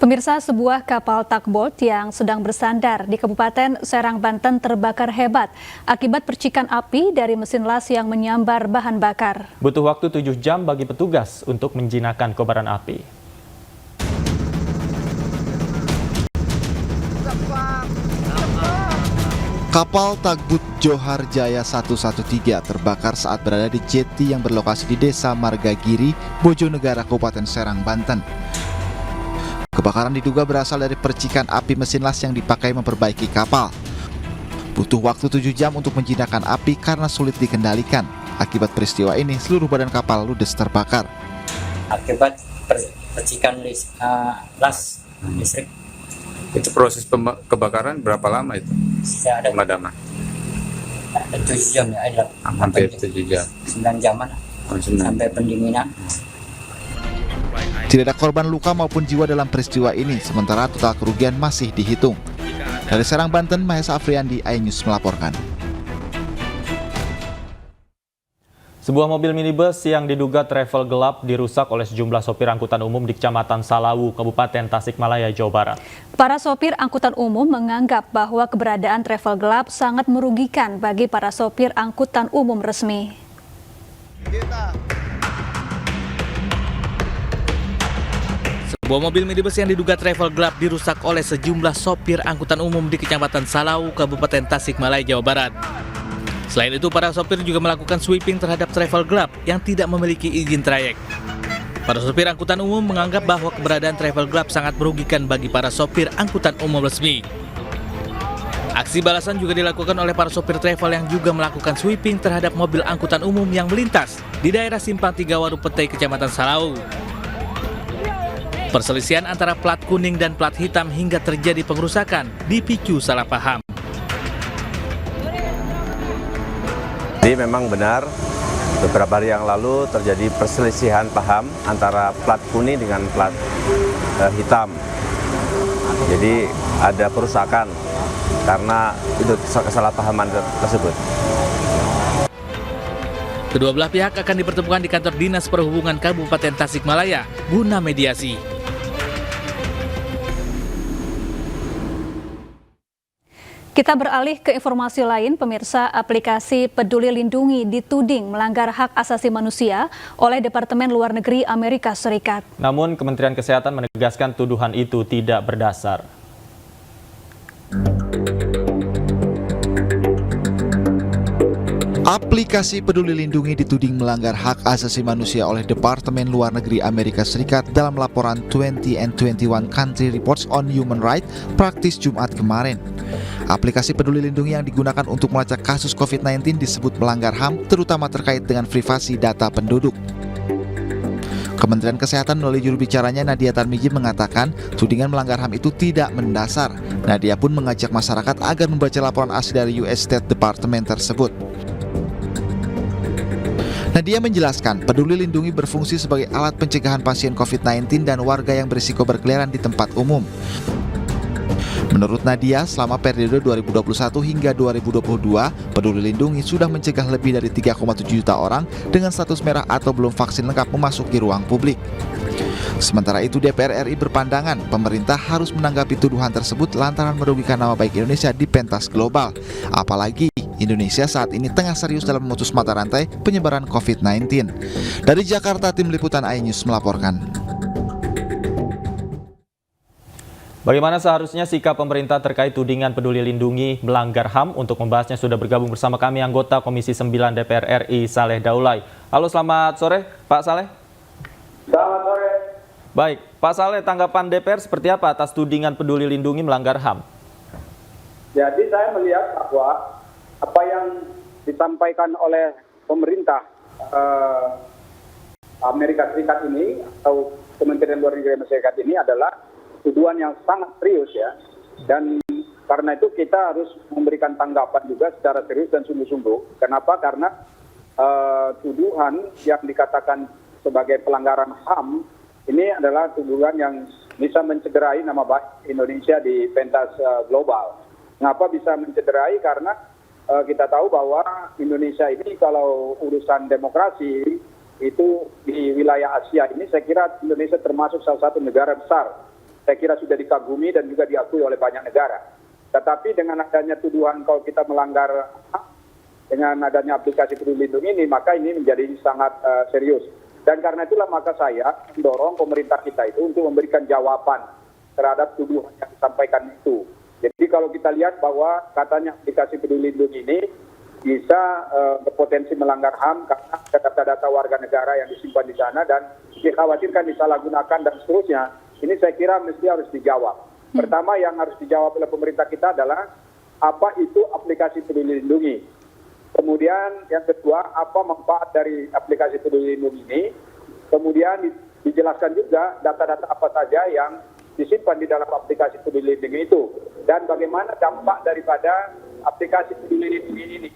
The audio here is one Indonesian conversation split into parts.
Pemirsa, sebuah kapal tugboat yang sedang bersandar di Kabupaten Serang, Banten terbakar hebat akibat percikan api dari mesin las yang menyambar bahan bakar. Butuh waktu 7 jam bagi petugas untuk menjinakkan kobaran api. Kapal tugboat Johar Jaya 113 terbakar saat berada di jeti yang berlokasi di Desa Margagiri, Bojonegara, Kabupaten Serang, Banten. Kebakaran diduga berasal dari percikan api mesin las yang dipakai memperbaiki kapal. Butuh waktu 7 jam untuk menjinakkan api karena sulit dikendalikan. Akibat peristiwa ini, seluruh badan kapal ludes terbakar. Akibat percikan las listrik. Itu proses kebakaran berapa lama itu? Ada Pemadaman? 7 jam ya, Hampir 7 jam. 9 jaman sampai pendinginan. Tidak ada korban luka maupun jiwa dalam peristiwa ini, sementara total kerugian masih dihitung. Dari Serang, Banten, Mahesa Afriandi, iNews melaporkan. Sebuah mobil minibus yang diduga travel gelap dirusak oleh sejumlah sopir angkutan umum di Kecamatan Salawu, Kabupaten Tasikmalaya, Jawa Barat. Para sopir angkutan umum menganggap bahwa keberadaan travel gelap sangat merugikan bagi para sopir angkutan umum resmi. Sebuah mobil minibus yang diduga travel gelap dirusak oleh sejumlah sopir angkutan umum di Kecamatan Salawu, Kabupaten Tasikmalaya, Jawa Barat. Selain itu, para sopir juga melakukan sweeping terhadap travel gelap yang tidak memiliki izin trayek. Para sopir angkutan umum menganggap bahwa keberadaan travel gelap sangat merugikan bagi para sopir angkutan umum resmi. Aksi balasan juga dilakukan oleh para sopir travel yang juga melakukan sweeping terhadap mobil angkutan umum yang melintas di daerah Simpang 3 Warupetai, Kecamatan Salawu. Perselisihan antara plat kuning dan plat hitam hingga terjadi pengerusakan dipicu salah paham. Jadi memang benar beberapa hari yang lalu terjadi perselisihan paham antara plat kuning dengan plat hitam. Jadi ada perusakan karena itu kesalahpahaman tersebut. Kedua belah pihak akan dipertemukan di kantor Dinas Perhubungan Kabupaten Tasikmalaya guna mediasi. Kita beralih ke informasi lain, pemirsa. Aplikasi Peduli Lindungi dituding melanggar hak asasi manusia oleh Departemen Luar Negeri Amerika Serikat. Namun Kementerian Kesehatan menegaskan tuduhan itu tidak berdasar. Aplikasi Peduli Lindungi dituding melanggar hak asasi manusia oleh Departemen Luar Negeri Amerika Serikat dalam laporan 20 and 21 Country Reports on Human Rights Practice Jumat kemarin. Aplikasi Peduli Lindungi yang digunakan untuk melacak kasus COVID-19 disebut melanggar HAM, terutama terkait dengan privasi data penduduk. Kementerian Kesehatan melalui juru bicaranya Nadia Tarmizi mengatakan tudingan melanggar HAM itu tidak mendasar. Nadia pun mengajak masyarakat agar membaca laporan asli dari US State Department tersebut. Nadia menjelaskan, Peduli Lindungi berfungsi sebagai alat pencegahan pasien COVID-19 dan warga yang berisiko berkeliaran di tempat umum. Menurut Nadia, selama periode 2021 hingga 2022, Peduli Lindungi sudah mencegah lebih dari 3,7 juta orang dengan status merah atau belum vaksin lengkap memasuki ruang publik. Sementara itu, DPR RI berpandangan pemerintah harus menanggapi tuduhan tersebut lantaran merugikan nama baik Indonesia di pentas global. Apalagi Indonesia saat ini tengah serius dalam memutus mata rantai penyebaran COVID-19. Dari Jakarta, tim liputan iNews melaporkan. Bagaimana seharusnya sikap pemerintah terkait tudingan Peduli Lindungi melanggar HAM? Untuk membahasnya sudah bergabung bersama kami anggota Komisi 9 DPR RI, Saleh Daulay. Halo, selamat sore Pak Saleh. Selamat sore. Baik, Pak Saleh, tanggapan DPR seperti apa atas tudingan Peduli Lindungi melanggar HAM? Jadi saya melihat bahwa apa yang disampaikan oleh pemerintah Amerika Serikat ini atau Kementerian Luar Negeri Amerika Serikat ini adalah tuduhan yang sangat serius ya, dan karena itu kita harus memberikan tanggapan juga secara serius dan sungguh-sungguh. Kenapa? Karena tuduhan yang dikatakan sebagai pelanggaran HAM ini adalah tuduhan yang bisa mencederai nama baik Indonesia di pentas global. Mengapa bisa mencederai? Karena kita tahu bahwa Indonesia ini kalau urusan demokrasi itu di wilayah Asia ini, saya kira Indonesia termasuk salah satu negara besar saya kira sudah dikagumi dan juga diakui oleh banyak negara. Tetapi dengan adanya tuduhan kalau kita melanggar hak, dengan adanya aplikasi Peduli Lindungi ini, maka ini menjadi sangat serius. Dan karena itulah maka saya mendorong pemerintah kita itu untuk memberikan jawaban terhadap tuduhan yang disampaikan itu. Jadi kalau kita lihat bahwa katanya aplikasi Peduli Lindungi ini bisa berpotensi melanggar HAM karena ada data-data warga negara yang disimpan di sana dan dikhawatirkan disalahgunakan dan seterusnya. Ini saya kira mesti harus dijawab. Pertama yang harus dijawab oleh pemerintah kita adalah apa itu aplikasi Peduli Lindungi. Kemudian yang kedua, apa manfaat dari aplikasi Peduli Lindungi ini. Kemudian dijelaskan juga data-data apa saja yang disimpan di dalam aplikasi Peduli Lindungi itu. Dan bagaimana dampak daripada aplikasi Peduli Lindungi ini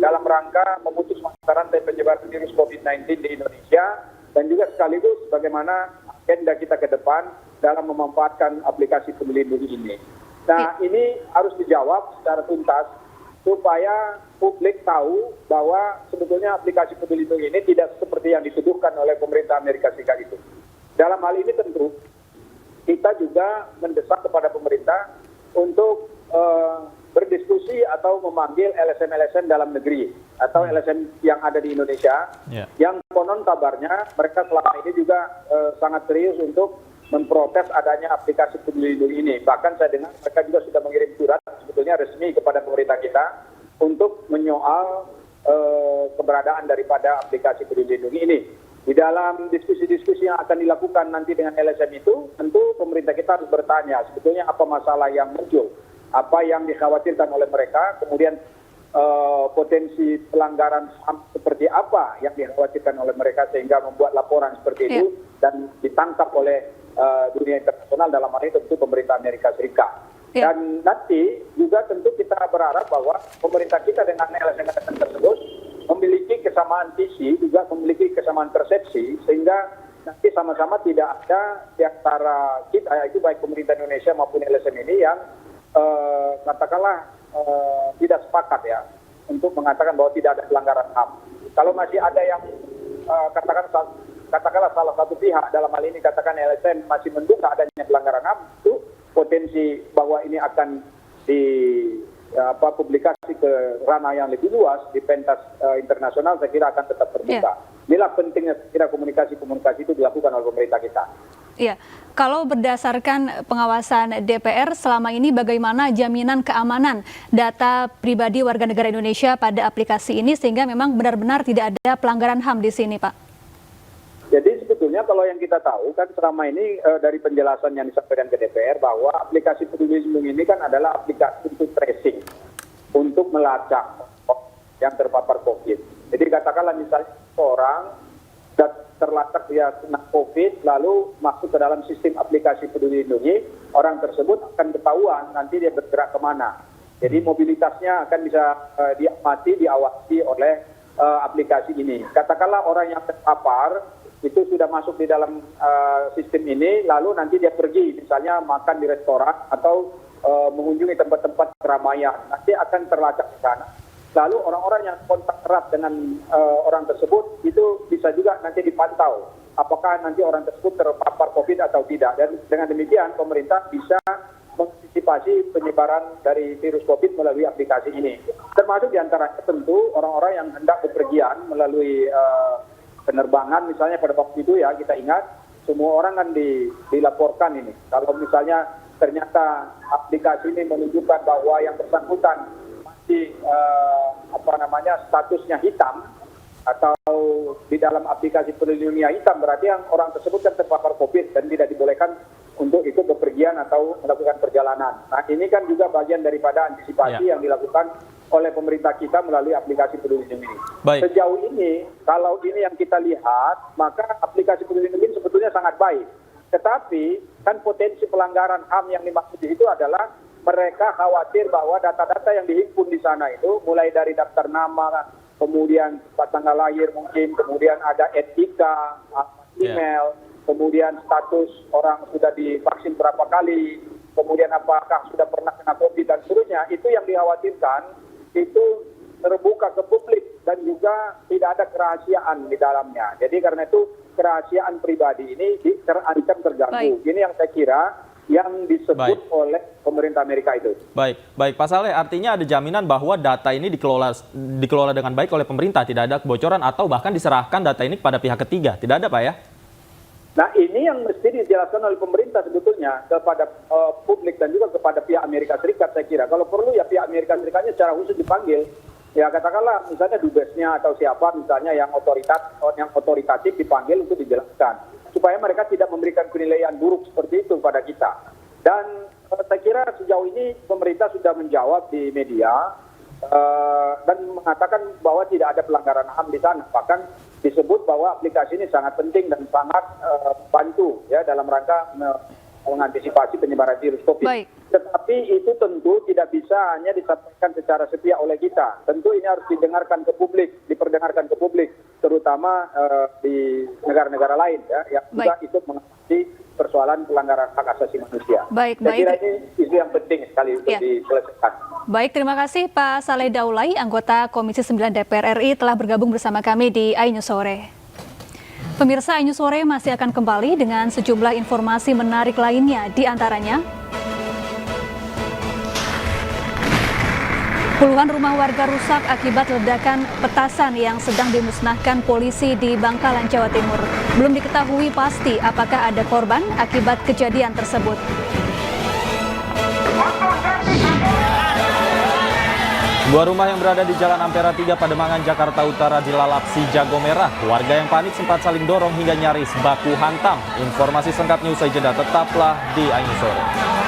dalam rangka memutus mata rantai penyebaran virus COVID-19 di Indonesia. Dan juga sekaligus bagaimana agenda kita ke depan dalam memanfaatkan aplikasi Peduli Lindungi ini. Nah, ini harus dijawab secara tuntas supaya publik tahu bahwa sebetulnya aplikasi Peduli Lindungi ini tidak seperti yang dituduhkan oleh pemerintah Amerika Serikat itu. Dalam hal ini tentu kita juga mendesak kepada pemerintah untuk berdiskusi atau memanggil LSM-LSM dalam negeri atau LSM yang ada di Indonesia, yang konon kabarnya mereka selama ini juga sangat serius untuk memprotes adanya aplikasi Peduli Lindungi ini. Bahkan saya dengar mereka juga sudah mengirim surat sebetulnya resmi kepada pemerintah kita untuk menyoal keberadaan daripada aplikasi Peduli Lindungi ini. Di dalam diskusi-diskusi yang akan dilakukan nanti dengan LSM itu, tentu pemerintah kita harus bertanya sebetulnya apa masalah yang muncul, apa yang dikhawatirkan oleh mereka, kemudian potensi pelanggaran HAM seperti apa yang dikhawatirkan oleh mereka sehingga membuat laporan seperti itu dan ditangkap oleh dunia internasional, dalam hal ini tentu pemerintah Amerika Serikat. Dan nanti juga tentu kita berharap bahwa pemerintah kita dengan LSM tersebut memiliki kesamaan visi, juga memiliki kesamaan persepsi, sehingga nanti sama-sama tidak ada di antara kita, itu baik pemerintah Indonesia maupun LSM ini yang katakanlah tidak sepakat ya untuk mengatakan bahwa tidak ada pelanggaran HAM. Kalau masih ada yang katakanlah salah satu pihak dalam hal ini katakan LSM masih menduga adanya pelanggaran HAM, itu potensi bahwa ini akan publikasi ke ranah yang lebih luas di pentas internasional saya kira akan tetap terbuka. Inilah pentingnya kira komunikasi itu dilakukan oleh pemerintah kita. Iya, kalau berdasarkan pengawasan DPR selama ini bagaimana jaminan keamanan data pribadi warga negara Indonesia pada aplikasi ini sehingga memang benar-benar tidak ada pelanggaran HAM di sini, Pak? Jadi sebetulnya kalau yang kita tahu kan selama ini dari penjelasan yang disampaikan ke DPR bahwa aplikasi Peduli Lindungi ini kan adalah aplikasi untuk tracing, untuk melacak yang terpapar COVID. Jadi katakanlah misalnya orang terlacak dia kena COVID lalu masuk ke dalam sistem aplikasi Peduli Lindungi, orang tersebut akan ketahuan nanti dia bergerak kemana. Jadi mobilitasnya akan bisa diamati, diawasi oleh aplikasi ini. Katakanlah orang yang terpapar itu sudah masuk di dalam sistem ini, lalu nanti dia pergi misalnya makan di restoran atau mengunjungi tempat-tempat keramaian, nanti akan terlacak di sana. Lalu orang-orang yang kontak erat dengan orang tersebut itu bisa juga nanti dipantau apakah nanti orang tersebut terpapar COVID atau tidak. Dan dengan demikian pemerintah bisa mengantisipasi penyebaran dari virus COVID melalui aplikasi ini. Termasuk diantaranya tentu orang-orang yang hendak bepergian melalui penerbangan misalnya pada waktu itu ya, kita ingat semua orang kan dilaporkan ini. Kalau misalnya ternyata aplikasi ini menunjukkan bahwa yang bersangkutan masih statusnya hitam atau di dalam aplikasi Peduli Lindungi hitam, berarti yang orang tersebut kan terpapar COVID dan tidak dibolehkan untuk ikut bepergian atau melakukan perjalanan. Nah ini kan juga bagian daripada antisipasi yang dilakukan oleh pemerintah kita melalui aplikasi Peduli Lindungi. Sejauh ini, kalau ini yang kita lihat, maka aplikasi Peduli Lindungi sebetulnya sangat baik. Tetapi kan potensi pelanggaran HAM yang dimaksud di situ adalah mereka khawatir bahwa data-data yang dihimpun di sana itu, mulai dari daftar nama, kemudian tanggal lahir mungkin, kemudian ada etika, email, kemudian status orang sudah divaksin berapa kali, kemudian apakah sudah pernah kena COVID dan seterusnya, itu yang dikhawatirkan itu terbuka ke publik dan juga tidak ada kerahasiaan di dalamnya. Jadi karena itu kerahasiaan pribadi ini terancam terganggu. Ini yang saya kira yang disebut Baik. oleh pemerintah Amerika itu. Baik, Pak Saleh, artinya ada jaminan bahwa data ini dikelola dengan baik oleh pemerintah, tidak ada kebocoran atau bahkan diserahkan data ini kepada pihak ketiga, tidak ada Pak ya? Nah ini yang mesti dijelaskan oleh pemerintah sebetulnya kepada publik dan juga kepada pihak Amerika Serikat saya kira. Kalau perlu ya pihak Amerika Serikatnya secara khusus dipanggil. Ya katakanlah misalnya dubesnya atau siapa misalnya yang otoritatif dipanggil untuk dijelaskan. Supaya mereka tidak memberikan penilaian buruk seperti itu pada kita. Dan saya kira sejauh ini pemerintah sudah menjawab di media dan mengatakan bahwa tidak ada pelanggaran HAM di sana. Bahkan disebut bahwa aplikasi ini sangat penting dan sangat bantu ya dalam rangka mengantisipasi penyebaran virus COVID. Baik. Tetapi itu tentu tidak bisa hanya disampaikan secara sepihak oleh kita. Tentu ini harus diperdengarkan ke publik, terutama di negara-negara lain ya yang juga ikut mengatasi persoalan pelanggaran hak asasi manusia. Baik. Saya kira ini isu yang penting sekali untuk diselesaikan. Baik, terima kasih Pak Saleh Daulay, anggota Komisi 9 DPR RI telah bergabung bersama kami di iNews Sore. Pemirsa, iNews Sore masih akan kembali dengan sejumlah informasi menarik lainnya, di antaranya puluhan rumah warga rusak akibat ledakan petasan yang sedang dimusnahkan polisi di Bangkalan, Jawa Timur. Belum diketahui pasti apakah ada korban akibat kejadian tersebut. Sebuah rumah yang berada di Jalan Ampera 3 Pademangan, Jakarta Utara dilalap si jago merah. Warga yang panik sempat saling dorong hingga nyaris baku hantam. Informasi selengkapnya usai jeda, tetaplah di iNews Sore.